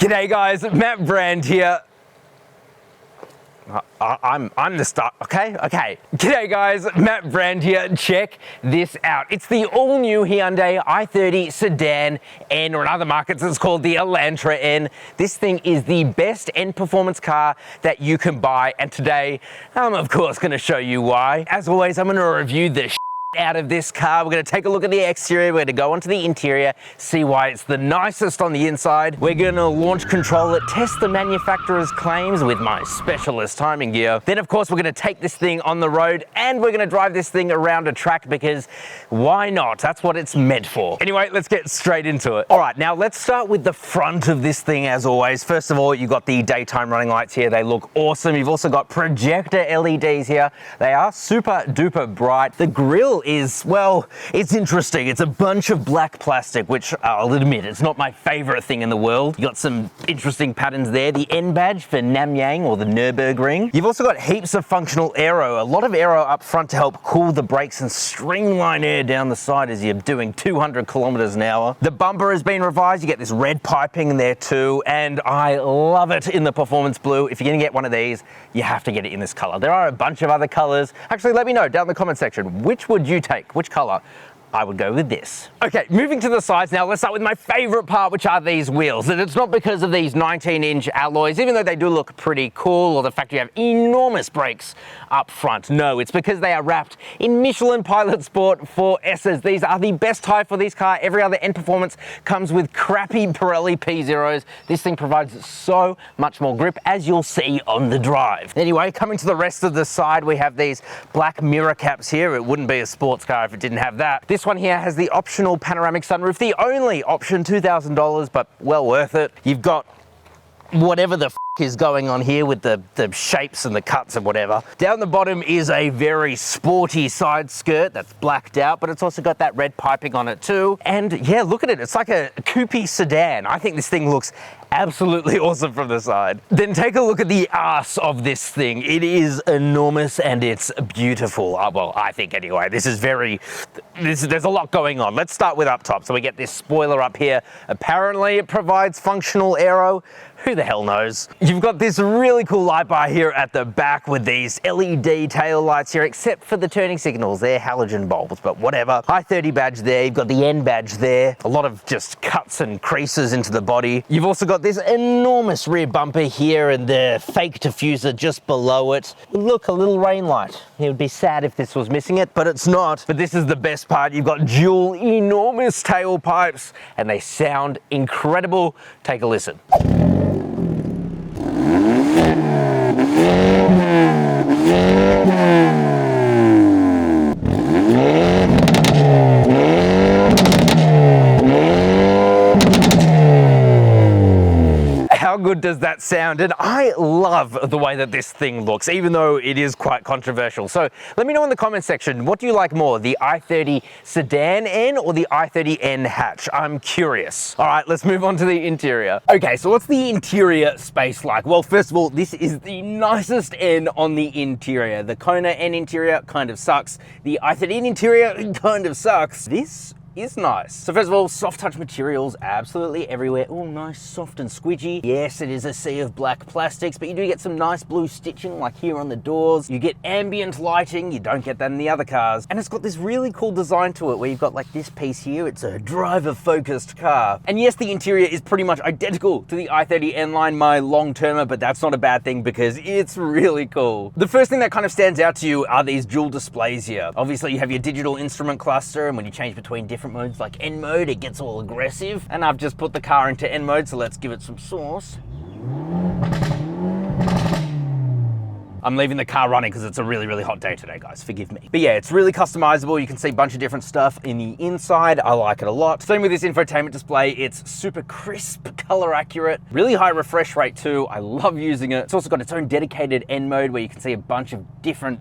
G'day guys, Matt Brand here. I'm the star, okay? G'day guys, Matt Brand here. Check this out. It's the all-new Hyundai i30 Sedan N, or in other markets it's called the Elantra N. This thing is the best N performance car that you can buy, and today I'm of course going to show you why. As always, I'm going to review the out of this car. We're going to take a look at the exterior, we're going to go onto the interior, see why it's the nicest on the inside. We're going to launch control it, test the manufacturer's claims with my specialist timing gear. Then of course we're going to take this thing on the road and we're going to drive this thing around a track, because why not? That's what it's meant for. Anyway, let's get straight into it. All right, now let's start with the front of this thing as always. First of all, you've got the daytime running lights here. They look awesome. You've also got projector LEDs here. They are super duper bright. The grille is, well, it's interesting. It's a bunch of black plastic, which I'll admit, it's not my favorite thing in the world. You got some interesting patterns there. The N badge for Namyang, or the Nürburgring. You've also got heaps of functional aero, a lot of aero up front to help cool the brakes and streamline air down the side as you're doing 200 kilometers an hour. The bumper has been revised. You get this red piping in there too, and I love it in the performance blue. If you're gonna get one of these, you have to get it in this color. There are a bunch of other colors. Actually, let me know down in the comment section, which would you take? Which color? I would go with this. Okay, moving to the sides now, let's start with my favorite part, which are these wheels. And it's not because of these 19-inch alloys, even though they do look pretty cool, or the fact you have enormous brakes up front. No, it's because they are wrapped in Michelin Pilot Sport 4S's. These are the best tire for this car. Every other N Performance comes with crappy Pirelli P0s. This thing provides so much more grip, as you'll see on the drive. Anyway, coming to the rest of the side, we have these black mirror caps here. It wouldn't be a sports car if it didn't have that. This one here has the optional panoramic sunroof, the only option, $2,000, but well worth it. You've got whatever the is going on here with the shapes and the cuts and whatever. Down the bottom is a very sporty side skirt that's blacked out, but it's also got that red piping on it too. And yeah, look at it. It's like a coupé sedan. I think this thing looks absolutely awesome from the side. Then take a look at the ass of this thing. It is enormous and it's beautiful. Well, I think anyway. There's a lot going on. Let's start with up top. So we get this spoiler up here. Apparently it provides functional aero. Who the hell knows? You've got this really cool light bar here at the back with these LED tail lights here, except for the turning signals. They're halogen bulbs, but whatever. i30 badge there. You've got the N badge there. A lot of just cuts and creases into the body. You've also got this enormous rear bumper here and the fake diffuser just below it. Look, a little rain light. It would be sad if this was missing it, but it's not. But this is the best part. You've got dual enormous tailpipes and they sound incredible. Take a listen. How good does that sound? And I love the way that this thing looks, even though it is quite controversial. So let me know in the comment section, what do you like more, the i30 Sedan N or the i30 N hatch? I'm curious. All right, let's move on to the interior. Okay, so what's the interior space like? Well, first of all, this is the nicest N on the interior. The Kona N interior kind of sucks. The i30 interior kind of sucks. This is nice. So first of all, soft touch materials absolutely everywhere. Oh, nice, soft and squidgy. Yes, it is a sea of black plastics, but you do get some nice blue stitching like here on the doors. You get ambient lighting. You don't get that in the other cars. And it's got this really cool design to it where you've got like this piece here. It's a driver focused car. And yes, the interior is pretty much identical to the i30 N line, my long-termer, but that's not a bad thing because it's really cool. The first thing that kind of stands out to you are these dual displays here. Obviously you have your digital instrument cluster, and when you change between different modes like N mode, it gets all aggressive. And I've just put the car into N mode, so let's give it some sauce. I'm leaving the car running because it's a really hot day today, guys. Forgive me. But yeah, it's really customizable. You can see a bunch of different stuff in the inside. I like it a lot. Same with this infotainment display. It's super crisp, color accurate, really high refresh rate too. I love using it. It's also got its own dedicated N mode where you can see a bunch of different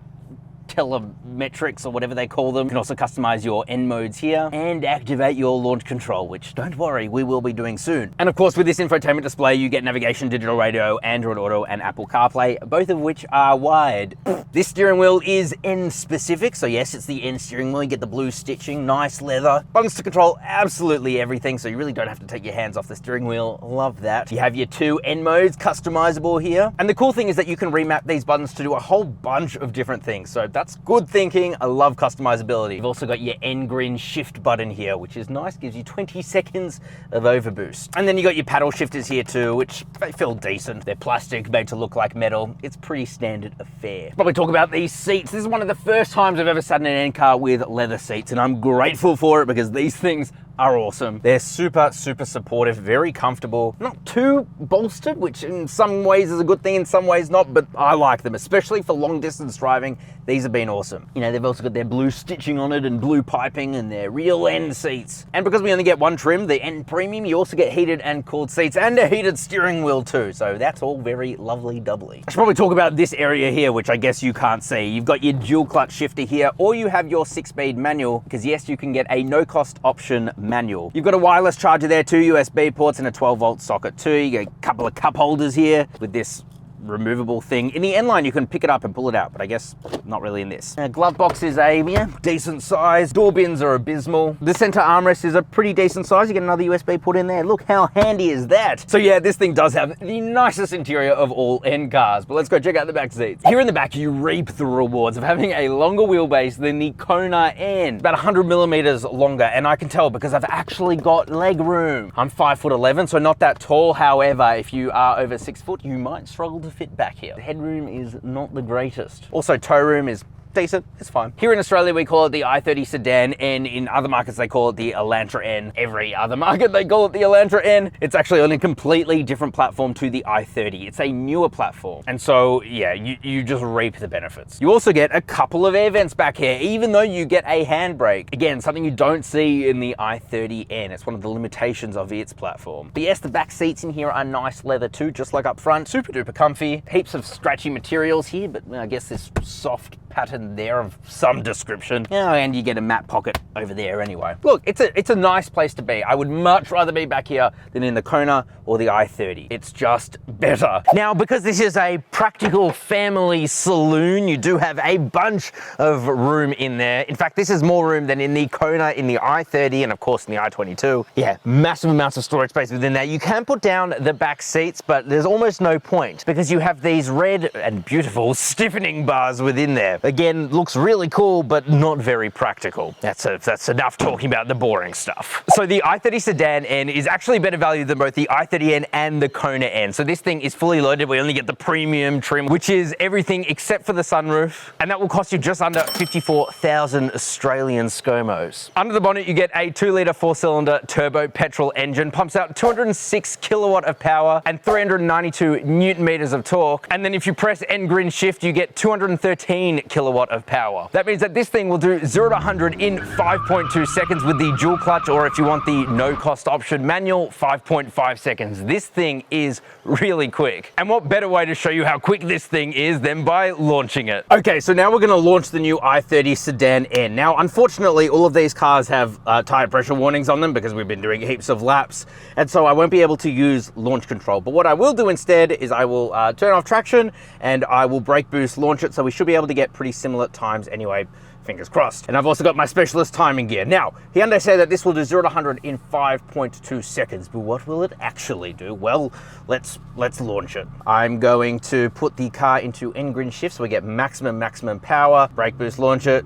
telemetrics or whatever they call them. You can also customize your N modes here and activate your launch control, which don't worry, we will be doing soon. And of course, with this infotainment display, you get navigation, digital radio, Android Auto, and Apple CarPlay, both of which are wired. This steering wheel is N specific, so yes, it's the N steering wheel. You get the blue stitching, nice leather, buttons to control absolutely everything, so you really don't have to take your hands off the steering wheel. Love that. You have your two N modes customizable here, and the cool thing is that you can remap these buttons to do a whole bunch of different things, so that's good thinking. I love customizability. You've also got your N green shift button here, which is nice, gives you 20 seconds of overboost. And then you got your paddle shifters here too, which they feel decent. They're plastic, made to look like metal. It's pretty standard affair. Probably talk about these seats. This is one of the first times I've ever sat in an N car with leather seats, and I'm grateful for it because these things are awesome. They're super supportive, very comfortable, not too bolstered, which in some ways is a good thing, in some ways not, but I like them, especially for long distance driving. These have been awesome. You know, they've also got their blue stitching on it and blue piping and their real N seats. And because we only get one trim, the N Premium, you also get heated and cooled seats and a heated steering wheel too. So that's all very lovely doubly. I should probably talk about this area here, which I guess you can't see. You've got your dual clutch shifter here, or you have your 6-speed manual, because yes, you can get a no cost option manual. You've got a wireless charger there, 2 USB ports and a 12-volt socket too. You get a couple of cup holders here with this removable thing. In the N line, you can pick it up and pull it out, but I guess not really in this. Glove box is a decent size. Door bins are abysmal. The center armrest is a pretty decent size. You get another USB put in there. Look how handy is that? So yeah, this thing does have the nicest interior of all N cars, but let's go check out the back seats. Here in the back, you reap the rewards of having a longer wheelbase than the Kona N. About 100 millimeters longer, and I can tell because I've actually got leg room. I'm 5'11", so not that tall. However, if you are over 6 foot, you might struggle to fit back here. The headroom is not the greatest. Also, tow room is decent, it's fine. Here in Australia, we call it the i30 Sedan N. In other markets, they call it the Elantra N. Every other market, they call it the Elantra N. It's actually on a completely different platform to the i30. It's a newer platform. And so, yeah, you just reap the benefits. You also get a couple of air vents back here, even though you get a handbrake. Again, something you don't see in the i30N. It's one of the limitations of its platform. But yes, the back seats in here are nice leather too, just like up front. Super duper comfy. Heaps of stretchy materials here, but I guess this soft pattern there of some description. Oh, and you get a matte pocket over there anyway. Look, it's a nice place to be. I would much rather be back here than in the Kona or the i30. It's just better. Now, because this is a practical family saloon, you do have a bunch of room in there. In fact, this is more room than in the Kona, in the i30, and of course in the i22. Yeah, massive amounts of storage space within there. You can put down the back seats, but there's almost no point because you have these red and beautiful stiffening bars within there. Again, looks really cool, but not very practical. That's enough talking about the boring stuff. So the i30 Sedan N is actually better value than both the i30N and the Kona N. So this thing is fully loaded. We only get the premium trim, which is everything except for the sunroof. And that will cost you just under 54,000 Australian ScoMos. Under the bonnet, you get a 2-litre 4-cylinder turbo petrol engine, pumps out 206 kilowatt of power and 392 Newton meters of torque. And then if you press N green shift, you get 213 kilowatt of power. That means that this thing will do 0 to 100 in 5.2 seconds with the dual clutch, or if you want the no cost option manual, 5.5 seconds. This thing is really quick. And what better way to show you how quick this thing is than by launching it? Okay, so now we're gonna launch the new i30 Sedan N. Now, unfortunately, all of these cars have tire pressure warnings on them because we've been doing heaps of laps. And so I won't be able to use launch control. But what I will do instead is I will turn off traction and I will brake boost launch it. So we should be able to get pretty similar times anyway, fingers crossed. And I've also got my specialist timing gear. Now, Hyundai say that this will do 0 to 100 in 5.2 seconds, but what will it actually do? Well, let's launch it. I'm going to put the car into N green shift so we get maximum power. Brake boost, launch it.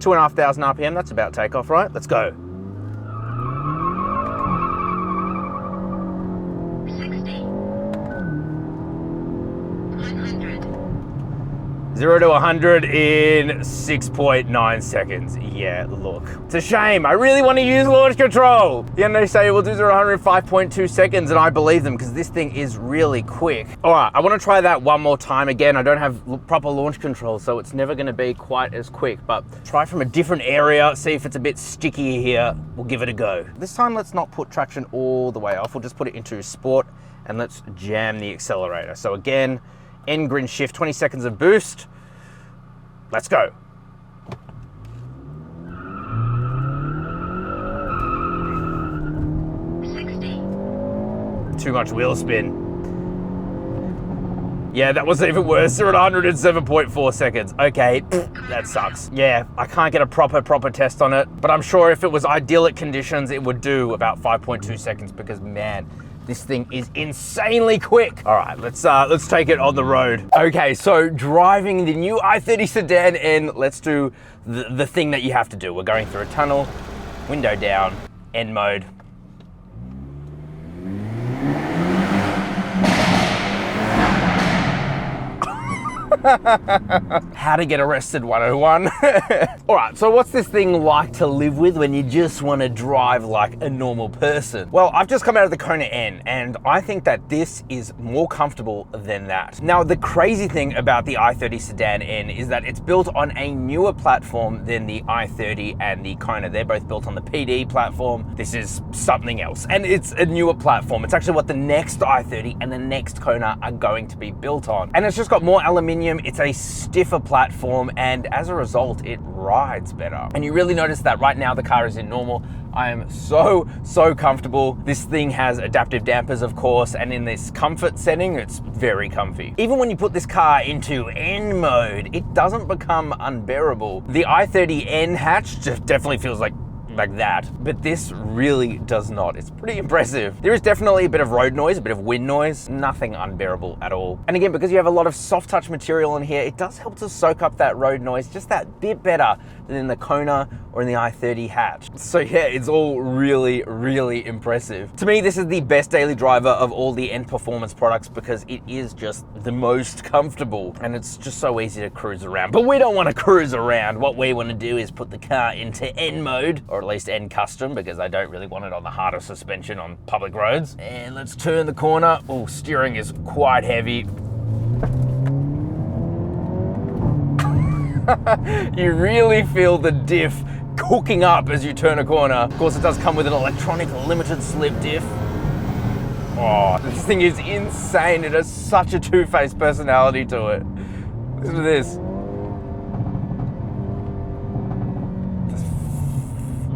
2,500 RPM, that's about takeoff, right? Let's go. 0 to 100 in 6.9 seconds. Yeah, look. It's a shame. I really want to use launch control. Hyundai say it will do 0 to 100 in 5.2 seconds, and I believe them because this thing is really quick. All right, I want to try that one more time. Again, I don't have proper launch control, so it's never going to be quite as quick, but try from a different area, see if it's a bit stickier here. We'll give it a go. This time, let's not put traction all the way off. We'll just put it into sport, and let's jam the accelerator. So again, N green shift, 20 seconds of boost. Let's go. too much wheel spin. Yeah, that was even worse. They're at 107.4 seconds. Okay, that sucks. Yeah, I can't get a proper test on it, but I'm sure if it was idyllic conditions, it would do about 5.2 seconds because, man, this thing is insanely quick. All right, let's take it on the road. Okay, so driving the new i30 Sedan N, let's do the thing that you have to do. We're going through a tunnel, window down, N mode. How to get arrested 101. All right, so what's this thing like to live with when you just want to drive like a normal person? Well, I've just come out of the Kona N and I think that this is more comfortable than that. Now, the crazy thing about the i30 Sedan N is that it's built on a newer platform than the i30 and the Kona. They're both built on the PD platform. This is something else, and it's a newer platform. It's actually what the next i30 and the next Kona are going to be built on. And it's just got more aluminium. It's a stiffer platform, and as a result, it rides better. And you really notice that right now the car is in normal. I am so comfortable. This thing has adaptive dampers, of course, and in this comfort setting, it's very comfy. Even when you put this car into N mode, it doesn't become unbearable. The i30 N hatch just definitely feels like that, but this really does not. It's pretty impressive. There is definitely a bit of road noise, a bit of wind noise, nothing unbearable at all. And again, because you have a lot of soft touch material in here, it does help to soak up that road noise just that bit better than in the Kona or in the i30 hatch. So yeah, it's all really impressive. To me, this is the best daily driver of all the N Performance products because it is just the most comfortable and it's just so easy to cruise around. But we don't want to cruise around. What we want to do is put the car into N mode, or at least N custom, because I don't really want it on the harder suspension on public roads. And let's turn the corner. Oh, steering is quite heavy. You really feel the diff cooking up as you turn a corner. Of course, it does come with an electronic limited slip diff. Oh, this thing is insane. It has such a two-faced personality to it. Listen to this.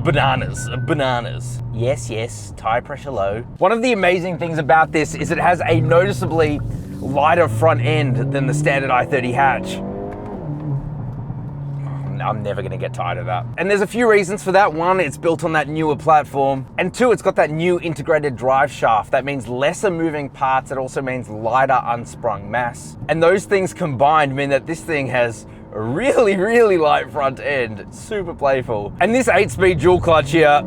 Bananas. Yes, tire pressure low. One of the amazing things about this is it has a noticeably lighter front end than the standard i30 hatch. I'm never gonna get tired of that. And there's a few reasons for that. One, it's built on that newer platform. And two, it's got that new integrated drive shaft. That means lesser moving parts. It also means lighter unsprung mass. And those things combined mean that this thing has a really light front end. It's super playful. And this 8-speed dual clutch here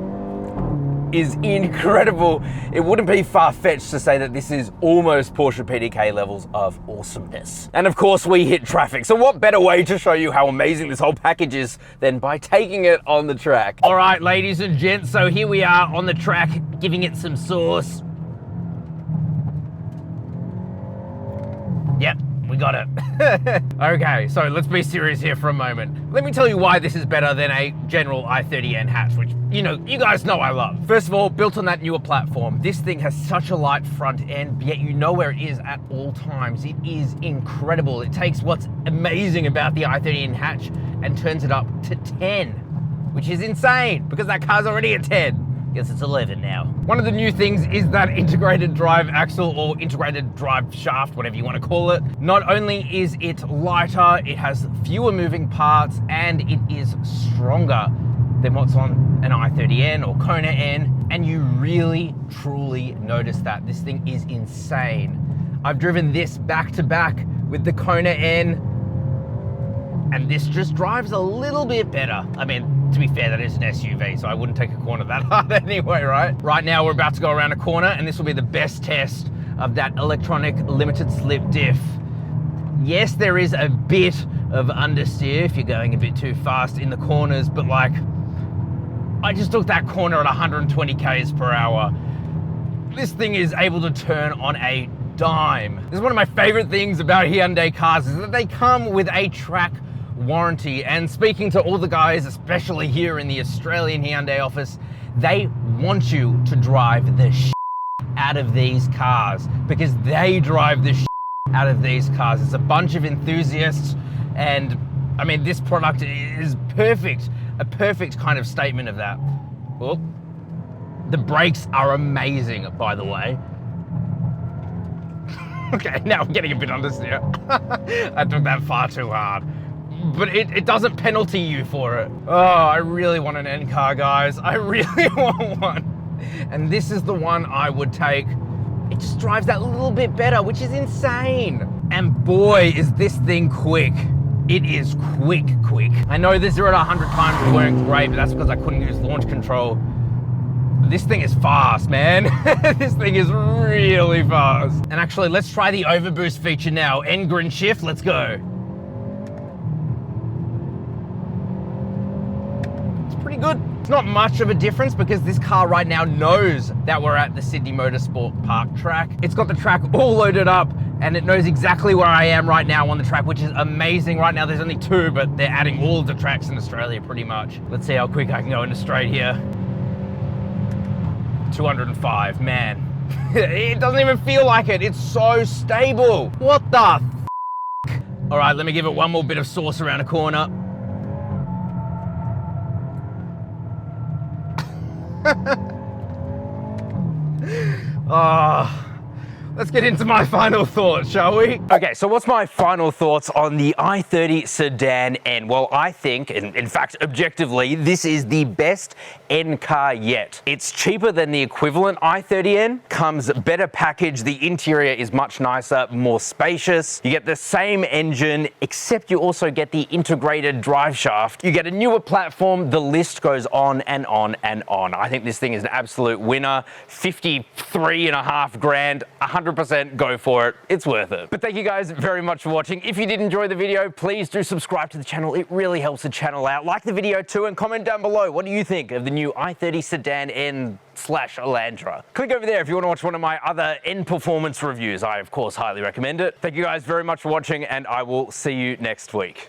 is incredible. It wouldn't be far-fetched to say that this is almost Porsche PDK levels of awesomeness. And of course, we hit traffic. So what better way to show you how amazing this whole package is than by taking it on the track? All right, ladies and gents, so here we are on the track, giving it some sauce. Yep. We got it. Okay, so let's be serious here for a moment. Let me tell you why this is better than a general i30 N hatch, which, you know, you guys know I love. First of all, built on that newer platform, this thing has such a light front end, yet you know where it is at all times. It is incredible. It takes what's amazing about the i30 N hatch and turns it up to 10, which is insane because that car's already at 10. Guess it's 11 now. One of the new things is that integrated drive axle or integrated drive shaft, whatever you want to call it. Not only is it lighter, it has fewer moving parts and it is stronger than what's on an i30 N or Kona N. And you really, truly notice that. This thing is insane. I've driven this back to back with the Kona N and this just drives a little bit better. I mean, to be fair, that is an SUV, so I wouldn't take a corner that hard anyway, right? Right now, we're about to go around a corner, and this will be the best test of that electronic limited slip diff. Yes, there is a bit of understeer if you're going a bit too fast in the corners, but like, I just took that corner at 120 k's per hour. This thing is able to turn on a dime. This is one of my favorite things about Hyundai cars is that they come with a track warranty. And speaking to all the guys, especially here in the Australian Hyundai office, they want you to drive the shit out of these cars because they drive the shit out of these cars. It's a bunch of enthusiasts, and I mean, this product is perfect, a perfect kind of statement of that. Well, the brakes are amazing, by the way. Okay, now I'm getting a bit understeer. I took that far too hard. But it doesn't penalty you for it. Oh, I really want an N car, guys. I really want one. And this is the one I would take. It just drives that little bit better, which is insane. And boy, is this thing quick. It is quick. I know the 0 to 100 times weren't great, but that's because I couldn't use launch control. This thing is fast, man. This thing is really fast. And actually, let's try the overboost feature now. N grin shift, let's go. It's pretty good. It's not much of a difference because this car right now knows that we're at the Sydney Motorsport Park track. It's got the track all loaded up and it knows exactly where I am right now on the track, which is amazing. Right now there's only 2, but they're adding all the tracks in Australia pretty much. Let's see how quick I can go into straight here. 205, man. It doesn't even feel like it. It's so stable. What the f***? All right, let me give it one more bit of sauce around a corner. Let's get into my final thoughts, shall we? Okay, so what's my final thoughts on the i30 Sedan N? Well, I think, and in fact, objectively, this is the best N car yet. It's cheaper than the equivalent i30 N, comes better packaged, the interior is much nicer, more spacious. You get the same engine, except you also get the integrated drive shaft. You get a newer platform, the list goes on and on and on. I think this thing is an absolute winner. 53.5 grand, 100% go for it. It's worth it. But thank you guys very much for watching. If you did enjoy the video, please do subscribe to the channel. It really helps the channel out. Like the video too and comment down below. What do you think of the new i30 Sedan N / Elantra? Click over there if you want to watch one of my other N Performance reviews. I, of course, highly recommend it. Thank you guys very much for watching and I will see you next week.